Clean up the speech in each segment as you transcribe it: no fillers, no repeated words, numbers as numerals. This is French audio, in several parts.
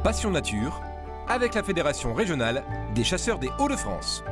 Passion Nature, avec la Fédération régionale des chasseurs des Hauts-de-France.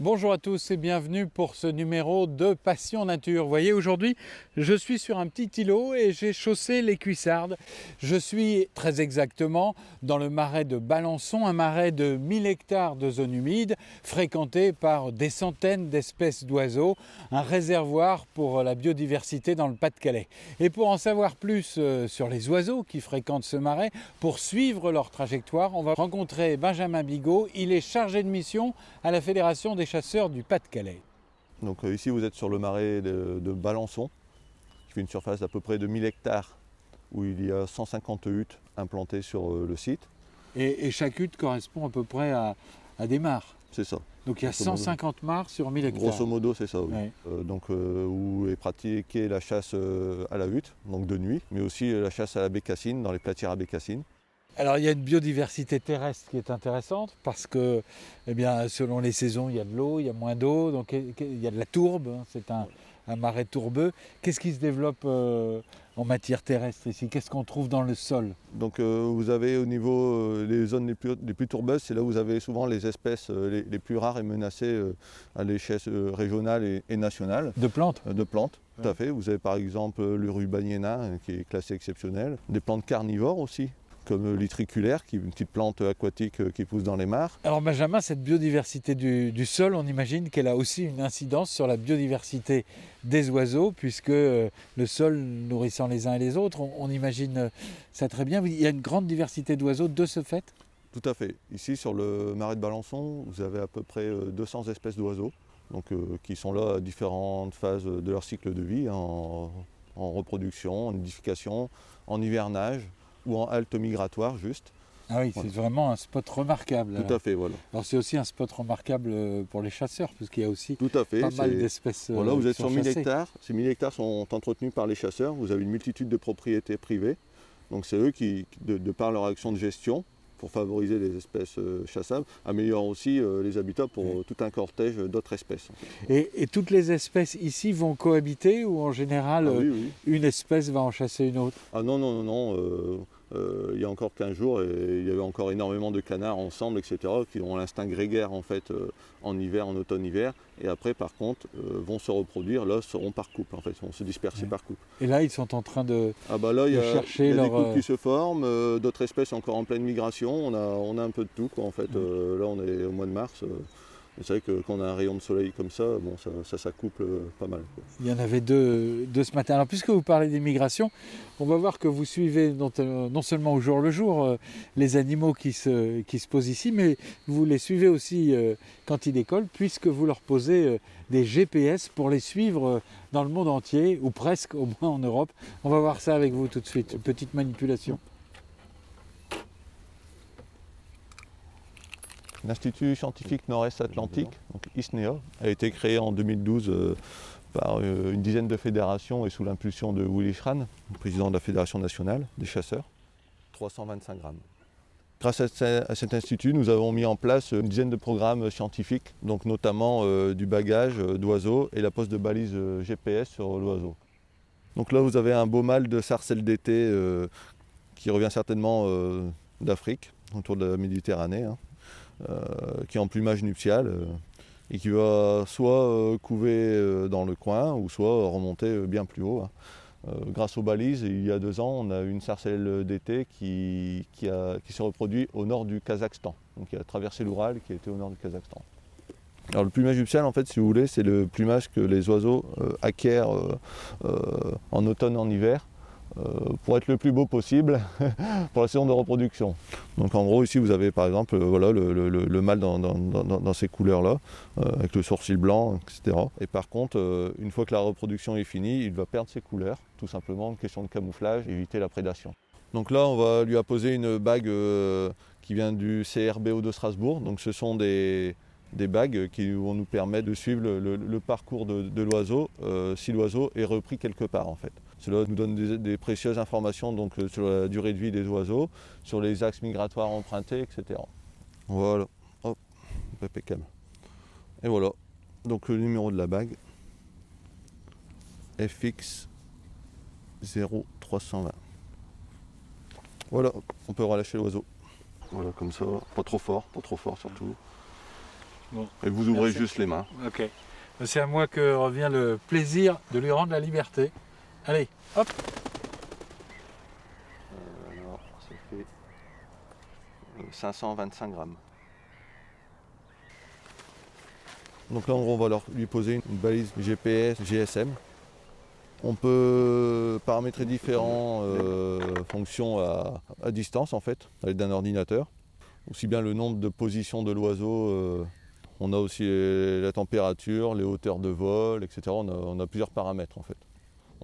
Bonjour à tous et bienvenue pour ce numéro de Passion Nature. Vous voyez, aujourd'hui, je suis sur un petit îlot et j'ai chaussé les cuissardes. Je suis très exactement dans le marais de Balançon, un marais de 1000 hectares de zone humide, fréquenté par des centaines d'espèces d'oiseaux, un réservoir pour la biodiversité dans le Pas-de-Calais. Et pour en savoir plus sur les oiseaux qui fréquentent ce marais, pour suivre leur trajectoire, on va rencontrer Benjamin Bigot. Il est chargé de mission à la Fédération des chasseurs du Pas-de-Calais. Donc ici vous êtes sur le marais de Balançon, qui fait une surface d'à peu près de 1000 hectares, où il y a 150 huttes implantées sur le site. Et chaque hutte correspond à peu près à des mares. C'est ça. Donc il y a 150 mares sur 1000 hectares. Grosso modo c'est ça, oui. Ouais. Où est pratiquée la chasse à la hutte, donc de nuit, mais aussi la chasse à la bécassine, dans les platières à bécassine. Alors il y a une biodiversité terrestre qui est intéressante parce que selon les saisons il y a de l'eau, il y a moins d'eau, donc il y a de la tourbe, hein, c'est un marais tourbeux. Qu'est-ce qui se développe en matière terrestre ici? Qu'est-ce qu'on trouve dans le sol? Donc vous avez au niveau les zones les plus tourbeuses, c'est là où vous avez souvent les espèces les plus rares et menacées à l'échelle régionale et nationale. De plantes? De plantes, tout Ouais. à fait. Vous avez par exemple l'Urubaniena qui est classée exceptionnelle. Des plantes carnivores aussi, comme l'itriculaire, qui est une petite plante aquatique qui pousse dans les mares. Alors Benjamin, cette biodiversité du sol, on imagine qu'elle a aussi une incidence sur la biodiversité des oiseaux, puisque le sol nourrissant les uns et les autres, on imagine ça très bien. Il y a une grande diversité d'oiseaux de ce fait? Tout à fait. Ici sur le marais de Balançon, vous avez à peu près 200 espèces d'oiseaux, donc, qui sont là à différentes phases de leur cycle de vie, en reproduction, en nidification, en hivernage, ou en halte migratoire juste. Ah oui, Voilà. c'est vraiment un spot remarquable. Tout à fait, voilà. Alors c'est aussi un spot remarquable pour les chasseurs, puisqu'il y a aussi Tout à fait. pas mal d'espèces Voilà, vous êtes qui sont sur 1000 chassées. hectares. Ces 1000 hectares sont entretenus par les chasseurs. Vous avez une multitude de propriétés privées. Donc c'est eux qui, de par leur action de gestion, pour favoriser les espèces chassables, améliorent aussi les habitats pour tout un cortège d'autres espèces. Et toutes les espèces ici vont cohabiter ou en général Ah oui, oui. une espèce va en chasser une autre? Ah non, non, non, non. Il y a encore 15 jours, il y avait encore énormément de canards ensemble, etc., qui ont l'instinct grégaire en fait en hiver, en automne-hiver, et après par contre vont se reproduire, là seront par couple en fait, vont se disperser par couple. Et là ils sont en train de Ah bah là il y a chercher des leur, couples qui se forment, d'autres espèces encore en pleine migration, on a un peu de tout quoi en fait. Là on est au mois de mars. C'est vrai que quand on a un rayon de soleil comme ça, bon, ça s'accouple pas mal, quoi. Il y en avait deux ce matin. Alors puisque vous parlez des migrations, on va voir que vous suivez non seulement au jour le jour les animaux qui se posent ici, mais vous les suivez aussi quand ils décollent, puisque vous leur posez des GPS pour les suivre dans le monde entier, ou presque, au moins en Europe. On va voir ça avec vous tout de suite, une petite manipulation. L'Institut scientifique Nord-Est Atlantique, donc ISNEA, a été créé en 2012 par une dizaine de fédérations et sous l'impulsion de Willy Schran, président de la Fédération nationale des chasseurs. 325 grammes. Grâce à cet institut, nous avons mis en place une dizaine de programmes scientifiques, donc notamment du bagage d'oiseaux et la pose de balises GPS sur l'oiseau. Donc là, vous avez un beau mâle de sarcelle d'été qui revient certainement d'Afrique, autour de la Méditerranée, hein. Qui est en plumage nuptial et qui va soit couver dans le coin ou soit remonter bien plus haut. Grâce aux balises, il y a 2 ans, on a une sarcelle d'été qui s'est reproduite au nord du Kazakhstan. Donc il a traversé l'Oural qui était au nord du Kazakhstan. Alors le plumage nuptial, en fait, si vous voulez, c'est le plumage que les oiseaux acquièrent en automne, en hiver, pour être le plus beau possible pour la saison de reproduction. Donc en gros ici vous avez par exemple voilà, le mâle dans ces couleurs-là, avec le sourcil blanc, etc. Et par contre, une fois que la reproduction est finie, il va perdre ses couleurs, tout simplement, question de camouflage, éviter la prédation. Donc là on va lui apposer une bague qui vient du CRBO de Strasbourg, donc ce sont des bagues qui vont nous permettre de suivre le parcours de l'oiseau si l'oiseau est repris quelque part en fait. Cela nous donne des précieuses informations donc, sur la durée de vie des oiseaux, sur les axes migratoires empruntés, etc. Voilà, hop, impeccable. Et voilà, donc le numéro de la bague, FX 0320. Voilà, on peut relâcher l'oiseau. Voilà, comme ça, pas trop fort surtout. Bon, et vous ouvrez merci. juste les mains. Ok. C'est à moi que revient le plaisir de lui rendre la liberté. Allez, hop. Alors, ça fait 525 grammes. Donc là, en gros, on va lui poser une balise GPS, GSM. On peut paramétrer différentes fonctions à distance, en fait, à l'aide d'un ordinateur. Aussi bien le nombre de positions de l'oiseau, on a aussi la température, les hauteurs de vol, etc. On a plusieurs paramètres, en fait.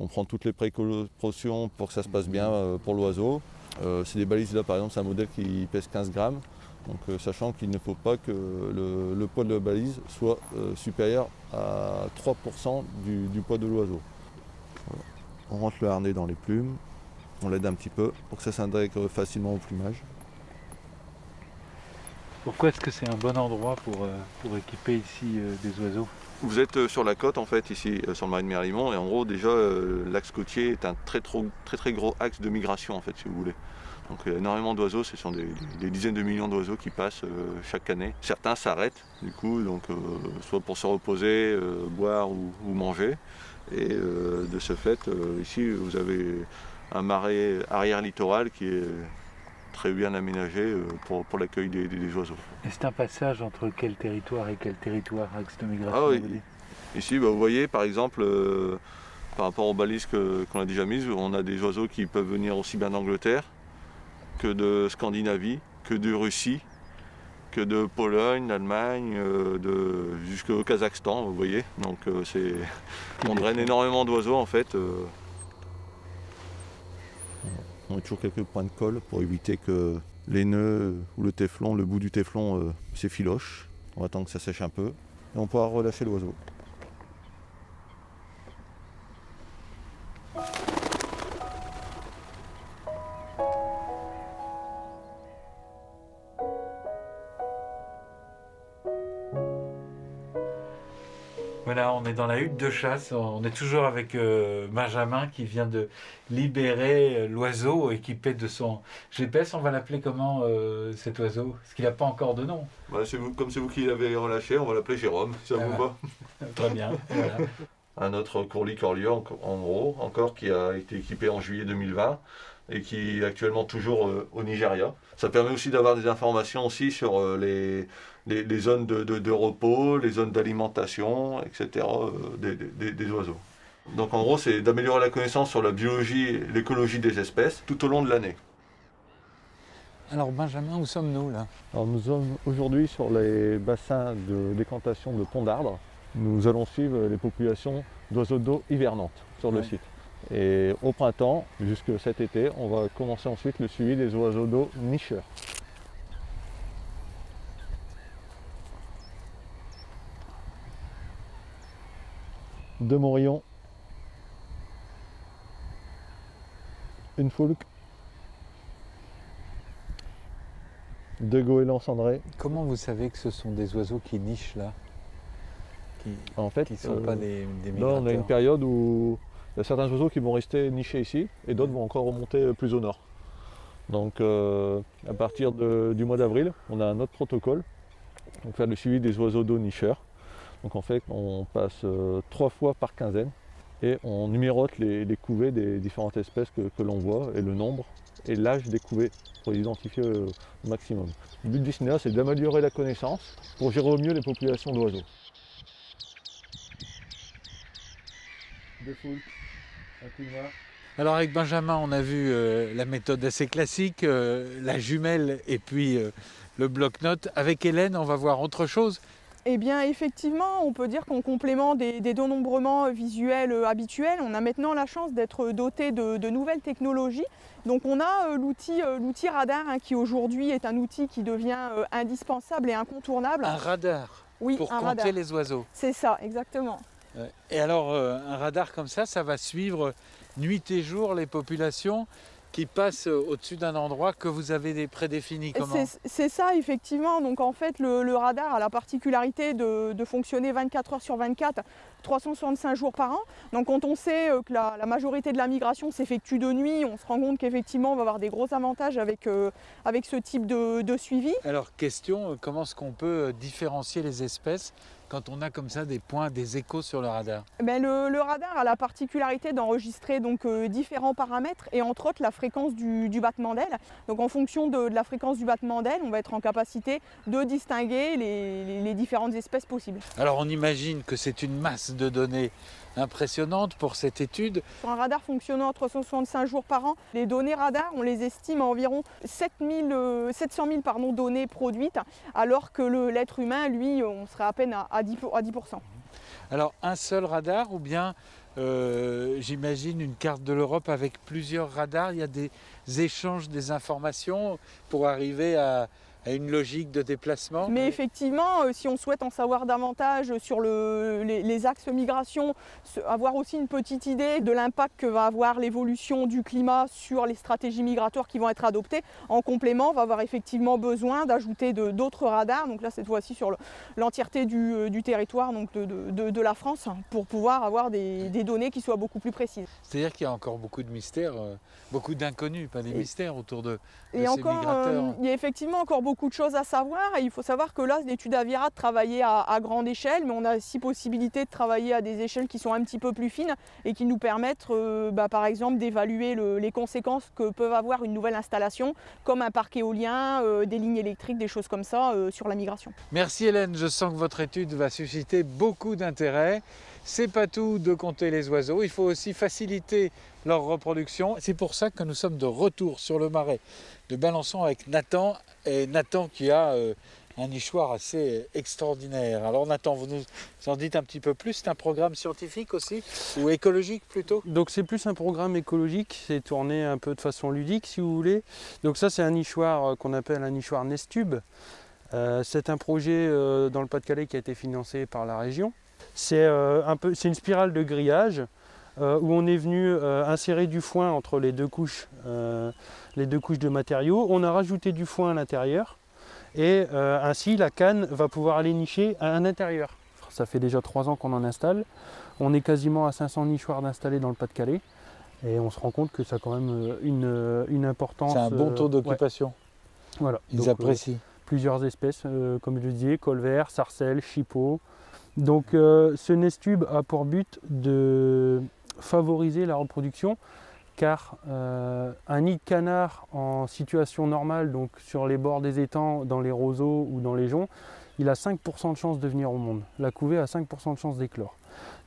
On prend toutes les précautions pour que ça se passe bien pour l'oiseau. C'est des balises, là, par exemple, c'est un modèle qui pèse 15 grammes. Donc, sachant qu'il ne faut pas que le poids de la balise soit supérieur à 3% du poids de l'oiseau. Voilà. On rentre le harnais dans les plumes, on l'aide un petit peu pour que ça s'intègre facilement au plumage. Pourquoi est-ce que c'est un bon endroit pour équiper ici des oiseaux? Vous êtes sur la côte en fait ici sur le marais de Merlimont et en gros déjà l'axe côtier est un très gros axe de migration en fait si vous voulez. Donc il y a énormément d'oiseaux, ce sont des dizaines de millions d'oiseaux qui passent chaque année. Certains s'arrêtent du coup, donc soit pour se reposer, boire ou manger. Et de ce fait, ici vous avez un marais arrière littoral qui est très bien aménagé pour l'accueil des oiseaux. Et c'est un passage entre quel territoire et quel territoire, axe de migration? Ah oui. Ici, vous voyez par exemple, par rapport aux balises qu'on a déjà mises, on a des oiseaux qui peuvent venir aussi bien d'Angleterre que de Scandinavie, que de Russie, que de Pologne, d'Allemagne, jusqu'au Kazakhstan, vous voyez. Donc on draine énormément d'oiseaux en fait. On a toujours quelques points de colle pour éviter que les nœuds ou le téflon, le bout du téflon s'effiloche. On attend que ça sèche un peu et on pourra relâcher l'oiseau. Voilà, on est dans la hutte de chasse, on est toujours avec Benjamin qui vient de libérer l'oiseau équipé de son GPS. On va l'appeler comment cet oiseau? Parce qu'il n'a pas encore de nom. Bah, comme c'est vous qui l'avez relâché, on va l'appeler Jérôme, si ça vous va. Très bien. Voilà. Un autre courlis-corlieu en gros, encore qui a été équipé en juillet 2020 et qui est actuellement toujours au Nigeria. Ça permet aussi d'avoir des informations aussi sur les zones de repos, les zones d'alimentation, etc. Des oiseaux. Donc en gros, c'est d'améliorer la connaissance sur la biologie et l'écologie des espèces tout au long de l'année. Alors Benjamin, où sommes-nous là? Alors, nous sommes aujourd'hui sur les bassins de décantation de Pont d'Ardre. Nous allons suivre les populations d'oiseaux d'eau hivernantes sur le site. Et au printemps, jusque cet été, on va commencer ensuite le suivi des oiseaux d'eau nicheurs. Deux morillons, une foulque, deux goélands cendrés. Comment vous savez que ce sont des oiseaux qui nichent là? En fait, Qui ne sont pas des là, migrateurs? on a une période où il y a certains oiseaux qui vont rester nichés ici et d'autres vont encore remonter plus au nord. Donc à partir du mois d'avril, on a un autre protocole pour faire le suivi des oiseaux d'eau nicheurs. Donc en fait, on passe 3 fois par quinzaine et on numérote les couvées des différentes espèces que l'on voit et le nombre et l'âge des couvées pour les identifier au maximum. Le but du cinéma, c'est d'améliorer la connaissance pour gérer au mieux les populations d'oiseaux. Deux foulques, un couinoir. Alors avec Benjamin, on a vu la méthode assez classique, la jumelle et puis le bloc-notes. Avec Hélène, on va voir autre chose. Eh bien effectivement, on peut dire qu'en complément des dénombrements visuels habituels, on a maintenant la chance d'être doté de nouvelles technologies. Donc on a l'outil radar qui aujourd'hui est un outil qui devient indispensable et incontournable. Un radar Oui, pour un compter radar. les oiseaux. C'est ça, exactement. Et alors un radar comme ça va suivre nuit et jour les populations qui passent au-dessus d'un endroit que vous avez prédéfini. Comment ? C'est ça, effectivement. Donc en fait, le radar a la particularité de fonctionner 24 heures sur 24, 365 jours par an. Donc quand on sait que la majorité de la migration s'effectue de nuit, on se rend compte qu'effectivement on va avoir des gros avantages avec ce type de suivi. Alors question, comment est-ce qu'on peut différencier les espèces quand on a comme ça des points, des échos sur le radar? Le radar a la particularité d'enregistrer donc différents paramètres et entre autres la fréquence du battement d'aile. Donc en fonction de la fréquence du battement d'aile, on va être en capacité de distinguer les différentes espèces possibles. Alors on imagine que c'est une masse de données impressionnante pour cette étude. Sur un radar fonctionnant 365 jours par an, les données radar, on les estime à environ 700 000 données produites, alors que l'être humain, lui, on serait à peine à 10%. Alors un seul radar ou bien j'imagine une carte de l'Europe avec plusieurs radars, il y a des échanges des informations pour arriver à une logique de déplacement. Mais effectivement, si on souhaite en savoir davantage sur les axes migration, avoir aussi une petite idée de l'impact que va avoir l'évolution du climat sur les stratégies migratoires qui vont être adoptées, en complément, on va avoir effectivement besoin d'ajouter d'autres radars, donc là cette fois-ci sur l'entièreté du territoire donc de la France, pour pouvoir avoir des données qui soient beaucoup plus précises. C'est-à-dire qu'il y a encore beaucoup de mystères, beaucoup d'inconnus, pas des mystères autour de et ces encore, migrateurs. il y a effectivement encore beaucoup de choses à savoir et il faut savoir que là, l'étude Avira travaillait à grande échelle, mais on a aussi possibilité de travailler à des échelles qui sont un petit peu plus fines et qui nous permettent par exemple d'évaluer les conséquences que peuvent avoir une nouvelle installation, comme un parc éolien, des lignes électriques, des choses comme ça sur la migration. Merci Hélène, je sens que votre étude va susciter beaucoup d'intérêt. C'est pas tout de compter les oiseaux, il faut aussi faciliter leur reproduction. C'est pour ça que nous sommes de retour sur le marais de Balançon avec Nathan, et Nathan qui a un nichoir assez extraordinaire. Alors Nathan, vous nous en dites un petit peu plus, c'est un programme scientifique aussi, ou écologique plutôt? Donc c'est plus un programme écologique, c'est tourné un peu de façon ludique si vous voulez. Donc ça c'est un nichoir qu'on appelle un nichoir Nestube. C'est un projet dans le Pas-de-Calais qui a été financé par la région. C'est une spirale de grillage où on est venu insérer du foin entre les deux couches de matériaux. On a rajouté du foin à l'intérieur et ainsi la canne va pouvoir aller nicher à l'intérieur. Ça fait déjà 3 ans qu'on en installe. On est quasiment à 500 nichoirs d'installés dans le Pas-de-Calais et on se rend compte que ça a quand même une importance. C'est un bon taux d'occupation. Ouais. Voilà. Ils Donc, apprécient. Plusieurs espèces, comme je le disais, colvert, sarcelle, chipot. Donc ce Nestube a pour but de favoriser la reproduction car un nid de canard en situation normale, donc sur les bords des étangs, dans les roseaux ou dans les joncs, il a 5% de chance de venir au monde. La couvée a 5% de chance d'éclore.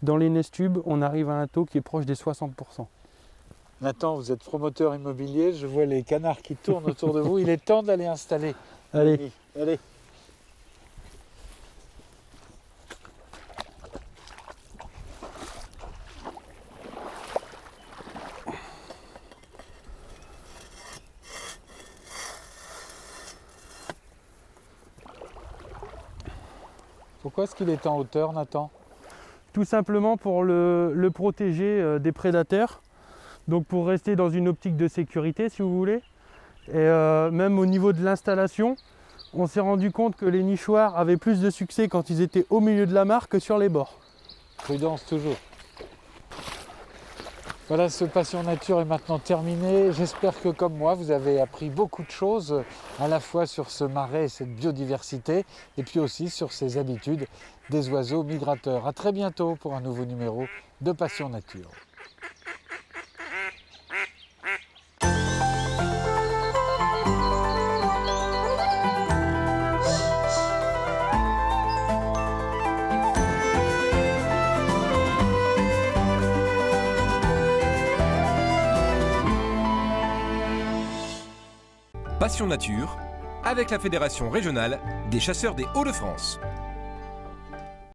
Dans les Nestubes, on arrive à un taux qui est proche des 60%. Nathan, vous êtes promoteur immobilier, je vois les canards qui tournent autour de vous. Il est temps d'aller installer. Allez. Allez. Pourquoi est-ce qu'il est en hauteur, Nathan? Tout simplement pour le protéger des prédateurs, donc pour rester dans une optique de sécurité si vous voulez. Et même au niveau de l'installation, on s'est rendu compte que les nichoirs avaient plus de succès quand ils étaient au milieu de la mare que sur les bords. Prudence toujours. Voilà, ce Passion Nature est maintenant terminé. J'espère que comme moi, vous avez appris beaucoup de choses, à la fois sur ce marais et cette biodiversité, et puis aussi sur ces habitudes des oiseaux migrateurs. À très bientôt pour un nouveau numéro de Passion Nature. Passion Nature, avec la Fédération régionale des chasseurs des Hauts-de-France.